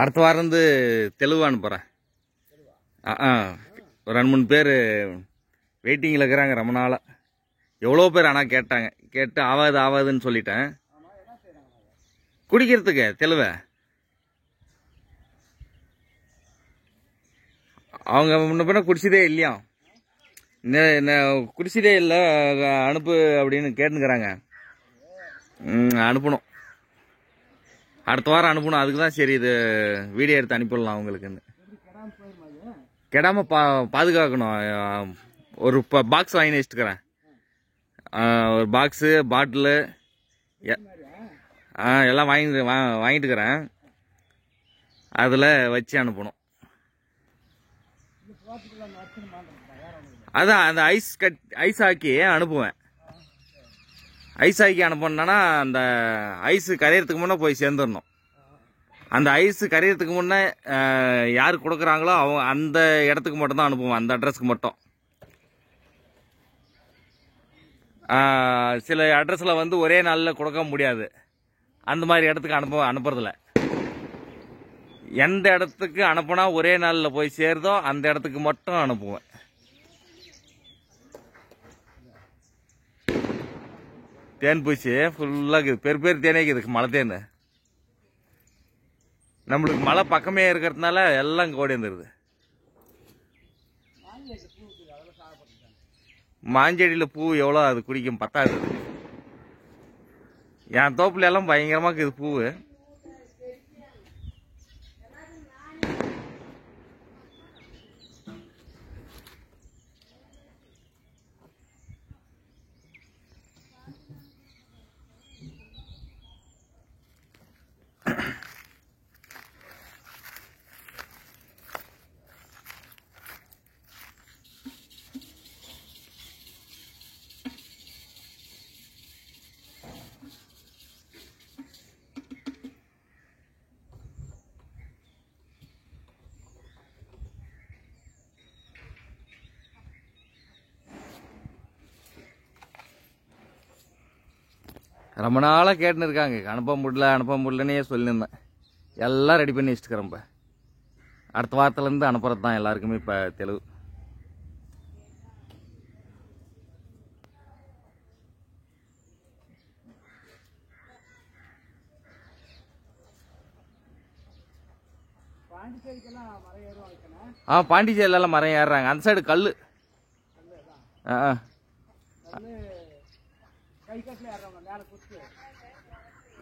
அடுத்த வாரம் இருந்து தெலுங்கு அனுப்புகிறேன். ஒரு 2-3 பேர் வெயிட்டிங்கில் இருக்கிறாங்க ரொம்ப நாளாக. எவ்வளோ பேர் ஆனால் கேட்டு ஆவாதுன்னு சொல்லிட்டேன். குடிக்கிறதுக்கு தெலுவை அவங்க முன்ன பின்ன குடிச்சதே இல்லையா, குடிச்சதே இல்லை, அனுப்பு அப்படின்னு கேட்டுக்கிறாங்க. அனுப்பணும், அடுத்த வாரம் அனுப்பணும். அதுக்கு தான் சரி இது வீடியோ எடுத்து அனுப்பிடலாம் அவங்களுக்குன்னு. கெடாம பாதுகாக்கணும். ஒரு பாக்ஸ் வாங்கி வச்சுட்டுக்கிறேன். ஒரு பாக்ஸு, பாட்டிலு எல்லாம் வாங்கிட்டுக்கிறேன். அதில் வச்சு அனுப்பணும். அதான் அந்த ஐஸ் ஆக்கி அனுப்புவேன். ஐஸ் ஆக்கி அனுப்பணுன்னா அந்த ஐஸ் கரையிறதுக்கு முன்னே போய் சேர்ந்துடணும். அந்த ஐஸ் கரையிறதுக்கு முன்னே யார் கொடுக்குறாங்களோ அவங்க அந்த இடத்துக்கு மட்டும் தான் அனுப்புவேன், அந்த அட்ரஸ்க்கு மட்டும். சில அட்ரஸில் வந்து ஒரே நாளில் கொடுக்க முடியாது. அந்த மாதிரி இடத்துக்கு அனுப்புறதில்ல. எந்த இடத்துக்கு அனுப்புனா ஒரே நாளில் போய் சேருதோ அந்த இடத்துக்கு மட்டும் அனுப்புவேன். தேன் பூச்சி ஃபுல்லாக இருக்குது, பெரு தேனே இருக்குது, மலை தேன். நம்மளுக்கு மலை பக்கமே இருக்கிறதுனால எல்லாம் கோடி வந்துடுது. மாஞ்செடியில் பூ எவ்வளோ அது குடிக்கும், பத்தாது. என் தோப்புல எல்லாம் பயங்கரமாக இருக்குது பூவு. ரொம்ப நாளாக கேட்டுன்னு இருக்காங்க, அனுப்ப முடியலன்னே சொல்லியிருந்தேன். எல்லாம் ரெடி பண்ணி வச்சுட்டுக்கிறேன். இப்போ அடுத்த வாரத்துலேருந்து அனுப்புறது தான் எல்லாருக்குமே இப்போ தெலுங்கு. பாண்டிச்சேரியிலலாம் மரம் ஏறுறாங்க. அந்த சைடு கல்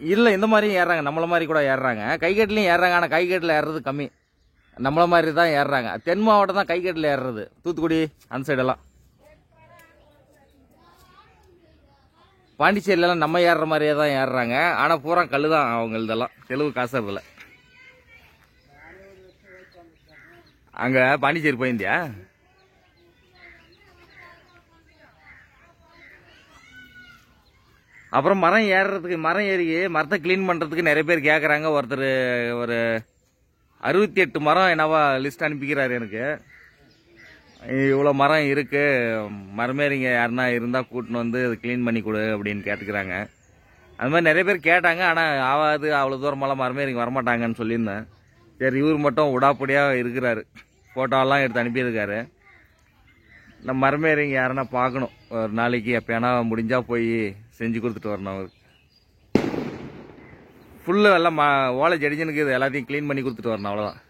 இல்லை, இந்த மாதிரியும் ஏறுறாங்க, நம்மள மாதிரி கூட ஏறுறாங்க. கைகட்டிலையும் ஏறுறாங்க, ஆனால் கைகட்டில் ஏறுறது கம்மி. நம்மள மாதிரி தான் ஏறுறாங்க. தென் மாவட்டம் தான் கைகட்டில் ஏறுறது, தூத்துக்குடி அந்த சைடெல்லாம். பாண்டிச்சேரியிலலாம் நம்ம ஏறுற மாதிரியே தான் ஏறுறாங்க, ஆனால் பூரா கல் தான் அவங்க இதெல்லாம். தெலுங்கு காசுறதில்ல. அங்கே பாண்டிச்சேரி போயிருந்தியா? அப்புறம் மரம் மரத்தை கிளீன் பண்ணுறதுக்கு நிறைய பேர் கேட்குறாங்க. ஒருத்தர் ஒரு 68 மரம் என்னவா லிஸ்ட் அனுப்பிக்கிறாரு எனக்கு. இவ்வளோ மரம் இருக்குது, மரமேறிங்க யாருன்னா இருந்தால் கூட்டின்னு வந்து அது க்ளீன் பண்ணி கொடு அப்படின்னு கேட்டுக்கிறாங்க. அது மாதிரி நிறைய பேர் கேட்டாங்க, ஆனால் ஆகாது, அவ்வளோ தூரமெல்லாம் மரமேறிங்க வரமாட்டாங்கன்னு சொல்லியிருந்தேன். சரி, இவர் மட்டும் உடாப்படியாக இருக்கிறாரு, ஃபோட்டோலாம் எடுத்து அனுப்பியிருக்காரு. நம்ம மரமேறிங்க யாருன்னா பார்க்கணும். ஒரு நாளைக்கு எப்போனா முடிஞ்சால் போய் செஞ்சு கொடுத்துட்டு வரணும். அவருக்கு ஃபுல்லு எல்லாம் ஓலை ஜடிஜனுக்கு இது எல்லாத்தையும் க்ளீன் பண்ணி கொடுத்துட்டு வரணும், அவ்வளோதான்.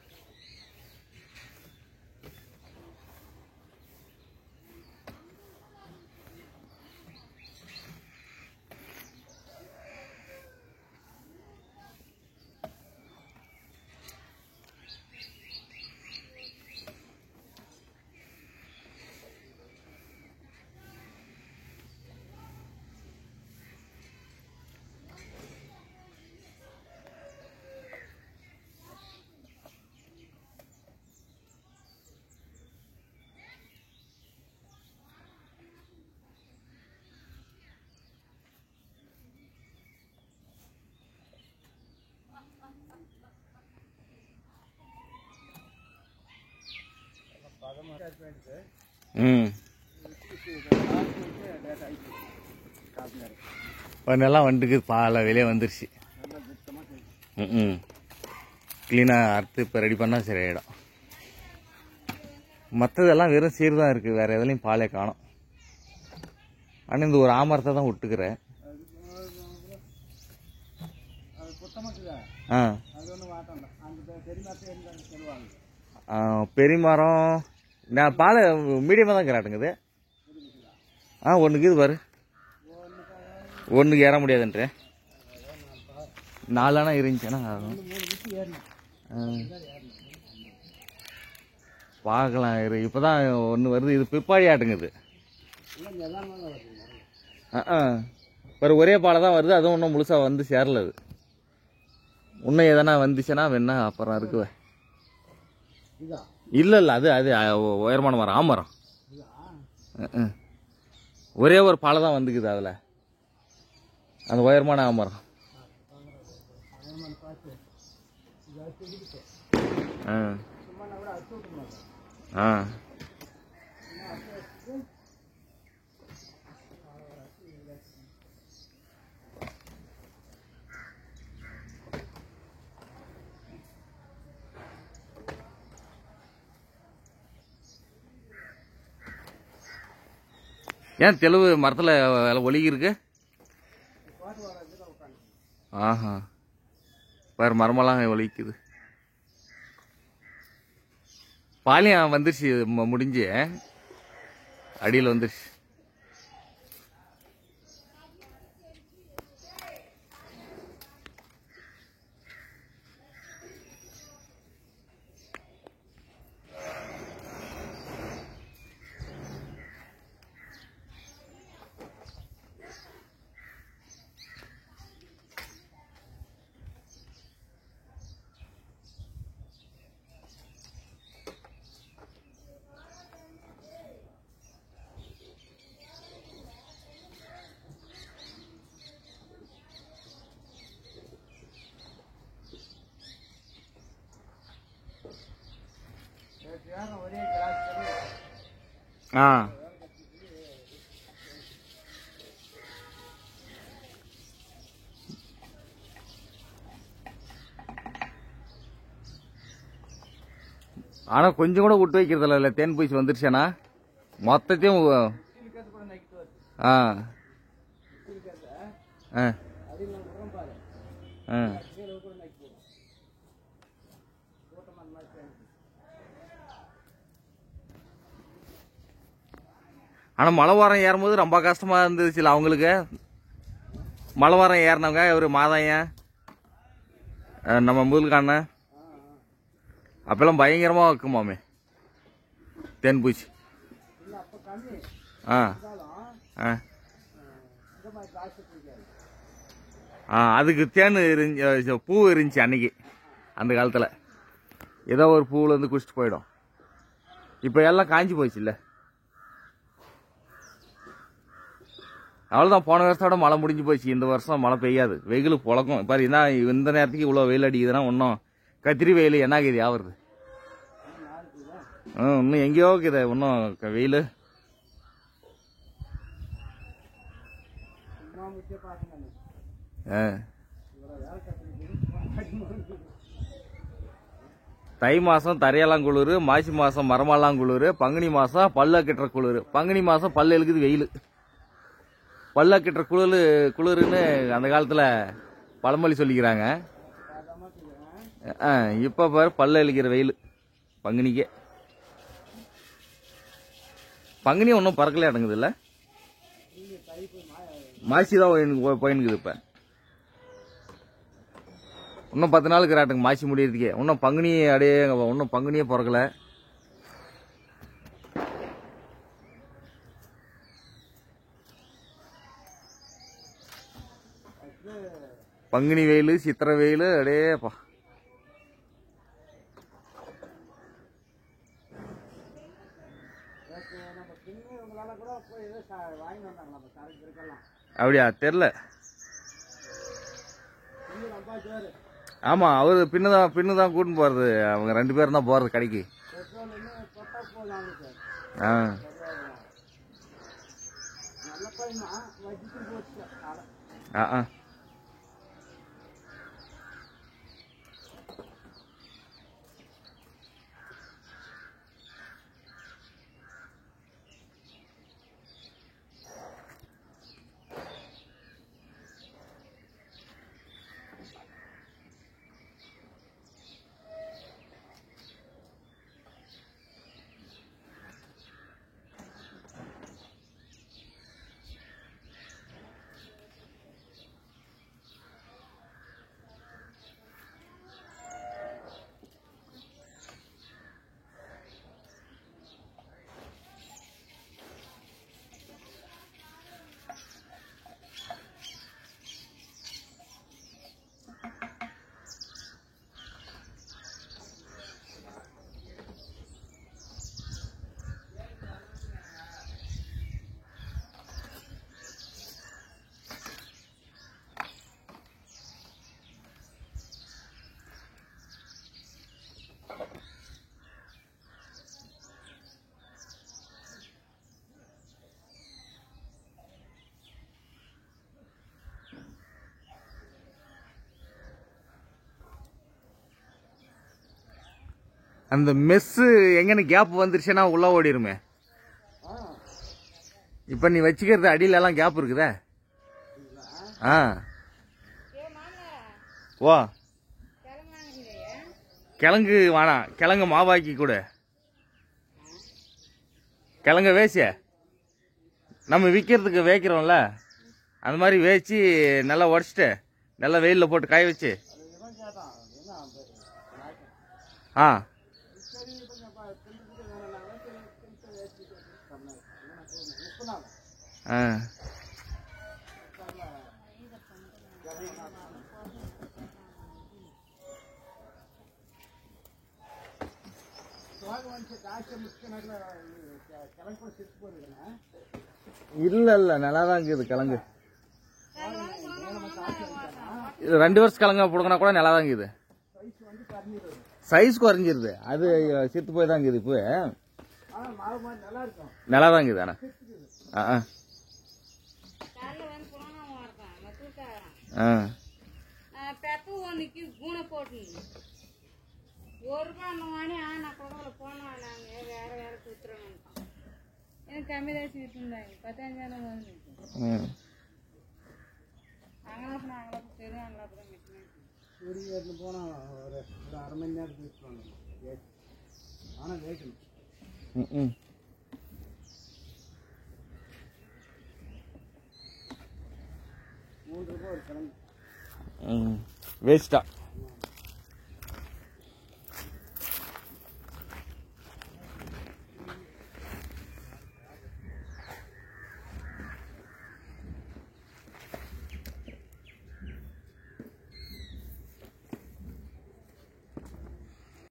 நெல்லாம் வந்துருக்கு, பாலை வெளியே வந்துருச்சு. க்ளீனாக அறுத்து இப்போ ரெடி பண்ணால் சரியாயிடும். மற்றதெல்லாம் வெறும் சீர் தான் இருக்குது, வேறு எதுலையும் பாலே காணும். ஆனால் இந்த ஒரு ஆமரத்தை தான் விட்டுக்கிறேன். பெரியமரம் நான் பாலை மீடியமாக தான் கிராட்டுங்குது. ஒன்றுக்கு இது பாரு, ஒன்றுக்கு ஏற முடியாதுன்றேன். 4 அணை இருந்துச்சுன்னா ஆகும். பார்க்கலாம் இரு, இப்போ தான் ஒன்று வருது. இது பிற்பாடி ஆட்டுங்குது. ஒரே பாலை தான் வருது, அதுவும் இன்னும் முழுசாக வந்து சேரல. அது இன்னும் எதனா வந்துச்சுன்னா வேணா அப்புறம் இருக்குவேன். இல்லை இல்லை, அது அது உயரமான மரம், ஆமரம். ஒரே ஒரு பாலை தான் வந்துக்குது அதில், அந்த உயரமான ஆமரம். ஏன் தெளிவு மரத்தில் ஒலிகி இருக்கு? ஆஹா, வேறு மரமெல்லாம் ஒலிக்குது. பாலியம் வந்துருச்சு, முடிஞ்சு அடியில் வந்துருச்சு. ஆனா கொஞ்சம் கூட விட்டு வைக்கிறதில்ல. இல்லை தேன் பூச்சி வந்துருச்சேனா மொத்தத்தையும் ஆனா மலை வாரம் ஏறும்போது ரொம்ப கஷ்டமா இருந்துச்சுல அவங்களுக்கு. மலை வாரம் ஏறினவங்க ஒரு மாதாயன் நம்ம முதல்கான அப்பெல்லாம் பயங்கரமா இருக்குமாமே தேன் பூச்சி. அதுக்கு தேன் இருந்துச்சு, பூ இருந்துச்சு அன்னைக்கு அந்த காலத்தில். ஏதோ ஒரு பூவில் இருந்து குடிச்சிட்டு போயிடும். இப்போ எல்லாம் காஞ்சி போச்சு இல்லை. அவ்வளோதான், போன வருஷத்தோட மழை முடிஞ்சு போச்சு. இந்த வருஷம் மழை பெய்யாது, வெயில் புழக்கம். பாரு இந்த நேரத்துக்கு இவ்வளோ வெயில் அடிக்குதுன்னா இன்னும் கத்திரி வெயில் என்ன ஆகுது ஆகுறது. இன்னும் எங்கேயோ இருக்குது இன்னும் வெயில். தை மாசம் தரையெல்லாம் குளிர், மாசி மாசம் மரமெல்லாம் குளிர், பங்குனி மாசம் பல்ல கட்டுற குளிர், பங்குனி மாசம் பல்ல இழுக்குது வெயில். பல்ல கட்டுற குளிர்னு அந்த காலத்துல பழமொழி சொல்லிக்கிறாங்க. இப்ப பாரு பல்ல இழுக்கிற வெயில் பங்குனிக்கே. பங்குனி ஒன்றும் பறக்கல அடங்குது இல்ல, மாசி தான் போயினுக்குது. இப்ப இன்னும் 10 நாளுக்கு ராட்டுங்க மாசி முடியறதுக்கே. இன்னும் பங்குனி அடையே, இன்னும் பங்குனியே பிறக்கல. பங்குனி வெயில், சித்திரை வெயில் அடேப்பா. அப்படியா தெரியல. ஆமா, அவரு பின்னுதான் கூட்டின்னு போறது. அவங்க 2 பேரும் தான் போறது கடைக்கு. அந்த மெஸ்ஸு எங்கன்னு கேப் வந்துருச்சுன்னா உள்ள ஓடிருமே. இப்ப நீ வச்சுக்கிறது அடியில எல்லாம் கேப் இருக்குதே. ஆ ஓ கிழங்கு வேணாம், கிழங்கு மாவாக்கி கூட கிழங்க வேசிய நம்ம விற்கிறதுக்கு வேக்கிறோம்ல, அந்த மாதிரி வேச்சு நல்லா உடச்சிட்டு நல்லா வெயிலில் போட்டு காய வச்சு. ஆ ஆ இல்ல இல்ல நல்லாதான் இருக்குது கிழங்கு. இது 2 வருஷம் கிழங்கா போடுக்கனா கூட நல்லா தான் இருக்குது. சைஸ் குறைஞ்சிருது, அது செத்து போய் தான் இருக்குது. இப்போ நல்லா தான் இருக்குது. ஆனா போனா ஒரு 1/2 மணி நேரம் ஆனா வேகணும். வேஸ்டா